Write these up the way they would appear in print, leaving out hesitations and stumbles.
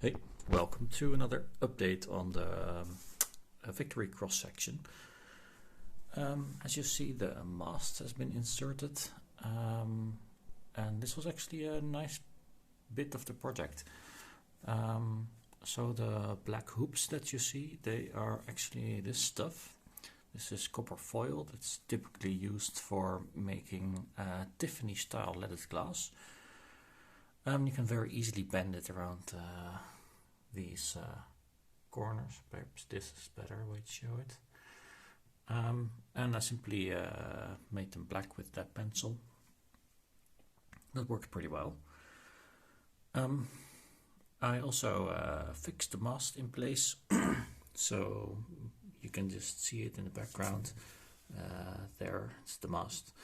Hey, welcome to another update on the Victory cross section. As you see, the mast has been inserted, and this was actually a nice bit of the project. So the black hoops that you see, they are actually this stuff. This is copper foil that's typically used for making Tiffany style leaded glass. You can very easily bend it around these corners. Perhaps this is a better way to show it. And I simply made them black with that pencil. That worked pretty well. I also fixed the mast in place, so you can just see it in the background. There, it's the mast.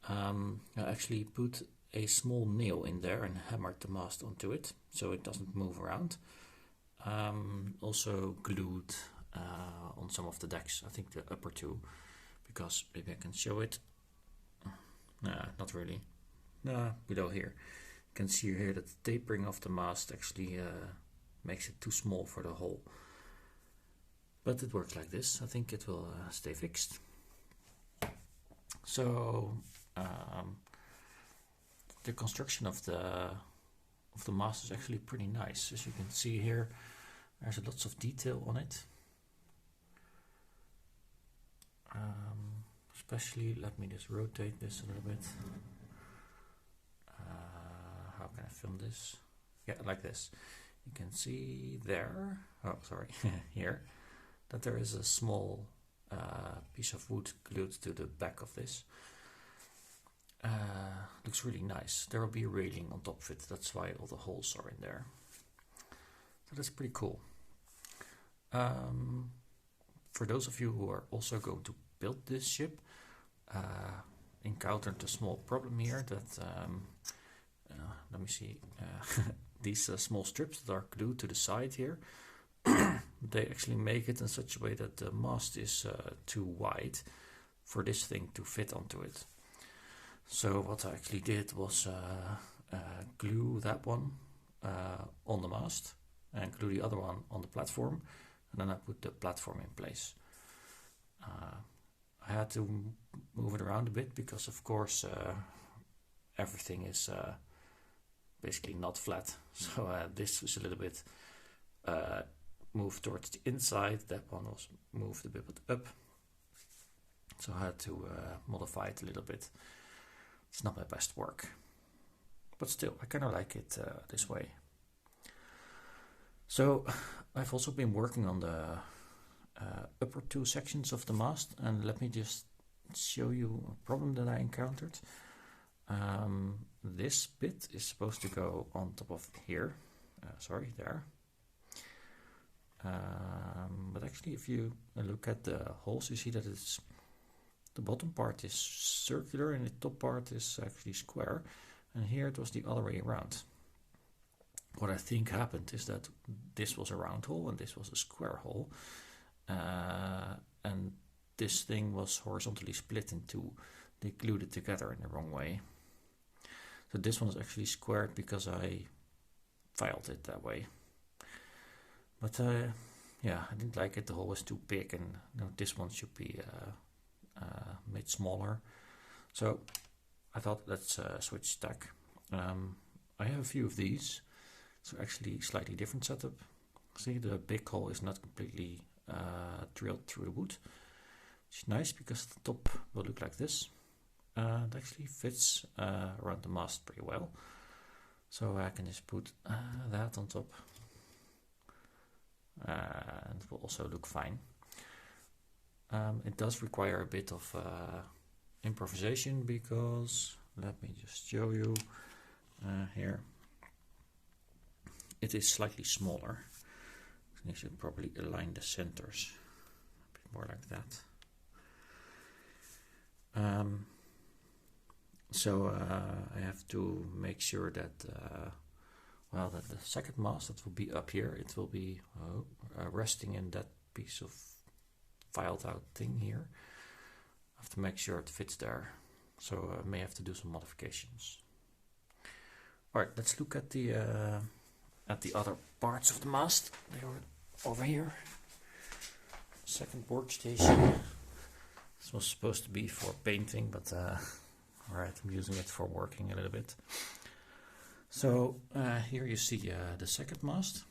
I actually put a small nail in there and hammered the mast onto it so it doesn't move around. Also glued on some of the decks, I think the upper two, because maybe I can show it. Nah, not really. Nah, below here. You can see here that the tapering of the mast actually makes it too small for the hole. But it works like this. I think it will stay fixed. So the construction of the mast is actually pretty nice. As you can see here, there's lots of detail on it. Especially, let me just rotate this a little bit. How can I film this? Yeah, like this. You can see there, oh sorry, here, that there is a small piece of wood glued to the back of this. Looks really nice. There will be a railing on top of it, that's why all the holes are in there. So that's pretty cool. For those of you who are also going to build this ship, encountered a small problem here that, let me see, these small strips that are glued to the side here, they actually make it in such a way that the mast is too wide for this thing to fit onto it. So what I actually did was glue that one on the mast and glue the other one on the platform, and then I put the platform in place. I had to move it around a bit because of course everything is basically not flat. So this was a little bit moved towards the inside, that one was moved a bit up. So I had to modify it a little bit. It's not my best work, but still, I kind of like it this way. So I've also been working on the upper two sections of the mast, and let me just show you a problem that I encountered. This bit is supposed to go on top of here, sorry, there. But actually, if you look at the holes, you see that it's the bottom part is circular and the top part is actually square, and here it was the other way around. What I think happened is that this was a round hole and this was a square hole, and this thing was horizontally split in two. They glued it together in the wrong way. So this one is actually squared because I filed it that way. But yeah, I didn't like it. The hole was too big, and this one should be made smaller. So I thought let's switch tack. I have a few of these. So actually slightly different setup. See, the big hole is not completely drilled through the wood, which is nice because the top will look like this. It actually fits around the mast pretty well. So I can just put that on top, and it will also look fine. It does require a bit of improvisation because, let me just show you here, it is slightly smaller. I should probably align the centers a bit more like that. So I have to make sure that well, that the second mast that will be up here, it will be resting in that piece of filed out thing here. I have to make sure it fits there, so I may have to do some modifications. Alright, let's look at the at the other parts of the mast. They were over here. Second workstation. This was supposed to be for painting, but alright, I'm using it for working a little bit. So here you see the second mast.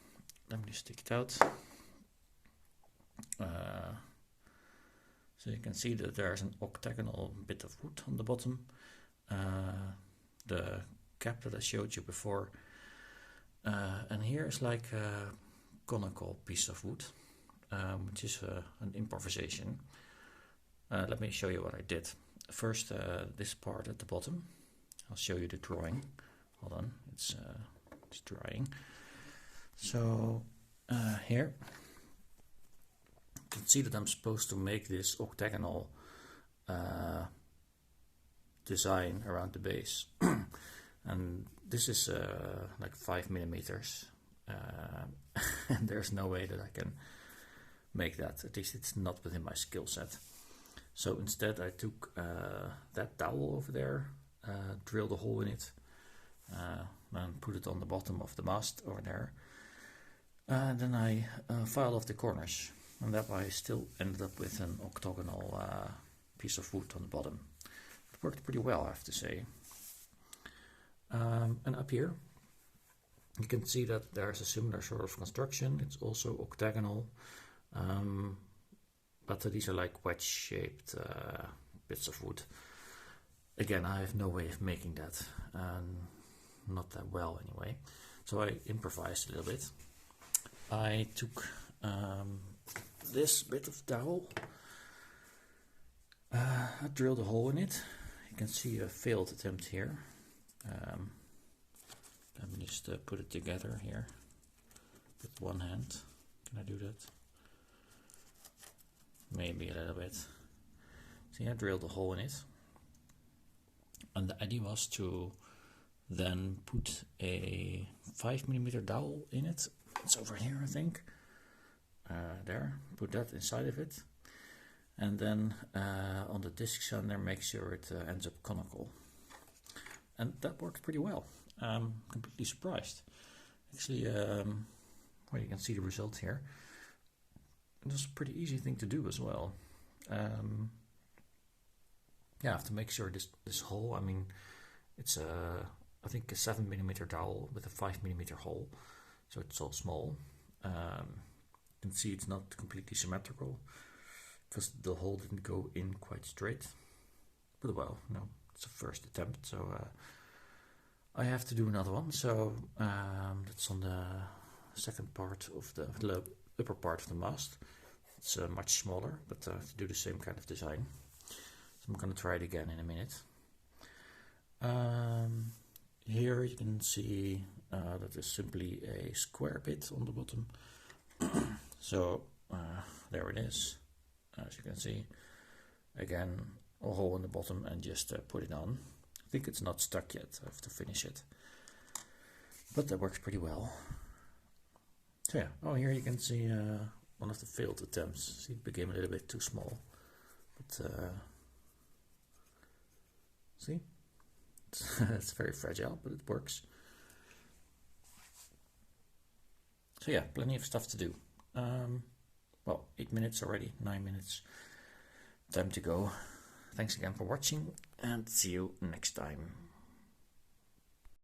Let me just stick it out. So you can see that there's an octagonal bit of wood on the bottom. The cap that I showed you before. And here is like a conical piece of wood, which is an improvisation. Let me show you what I did. First, this part at the bottom. I'll show you the drawing. Hold on, it's drying. So here you can see that I'm supposed to make this octagonal design around the base. And this is like 5 millimeters, and there's no way that I can make that. At least it's not within my skill set. So instead I took that dowel over there, drilled a hole in it, and put it on the bottom of the mast over there. And then I filed off the corners, and that way I still ended up with an octagonal piece of wood on the bottom. It worked pretty well, I have to say. And up here you can see that there's a similar sort of construction. It's also octagonal, but these are like wedge-shaped bits of wood. Again, I have no way of making that, not that well anyway. So I improvised a little bit. I took this bit of dowel, I drilled a hole in it. You can see a failed attempt here. Let me just put it together here with one hand. Can I do that? Maybe a little bit. See, I drilled a hole in it. And the idea was to then put a 5mm dowel in it. It's over here, I think. There, put that inside of it. And then on the discs on there, make sure it ends up conical. And that worked pretty well. I'm completely surprised. Actually, well, you can see the result here. It was a pretty easy thing to do as well. Yeah, I have to make sure this hole, I mean, it's I think a 7mm dowel with a 5mm hole, so it's all small. You can see it's not completely symmetrical because the hole didn't go in quite straight. But well, no, it's a first attempt, so I have to do another one. So that's on the second part of the upper part of the mast. It's much smaller, but I have to do the same kind of design. So I'm going to try it again in a minute. Here you can see that is simply a square bit on the bottom. So there it is. As you can see, again, a hole in the bottom and just put it on. I think it's not stuck yet. I have to finish it. But that works pretty well. So yeah, oh, here you can see one of the failed attempts. See, it became a little bit too small. But see, it's very fragile, but it works. So yeah, plenty of stuff to do. Well, 8 minutes already, 9 minutes. Time to go. Thanks again for watching, and see you next time.